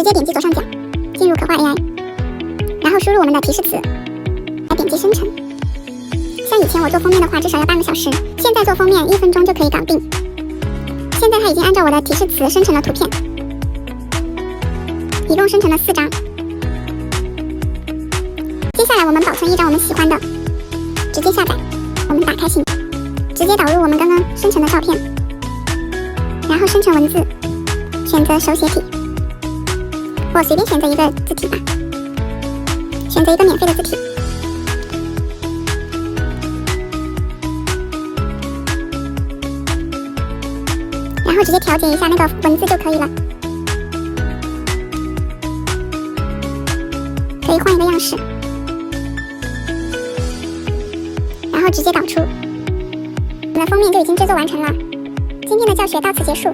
直接点击左上角，进入可画 AI， 然后输入我们的提示词，来点击生成。像以前我做封面的话，至少要半个小时，现在做封面1分钟就可以搞定。现在它已经按照我的提示词生成了图片，一共生成了4张。接下来我们保存一张我们喜欢的，直接下载。我们打开信，直接导入我们刚刚生成的照片，然后生成文字，选择手写体，我随便选择一个字体吧，选择一个免费的字体。然后直接调节一下那个文字就可以了，可以换一个样式，然后直接导出。我们的封面就已经制作完成了。今天的教学到此结束。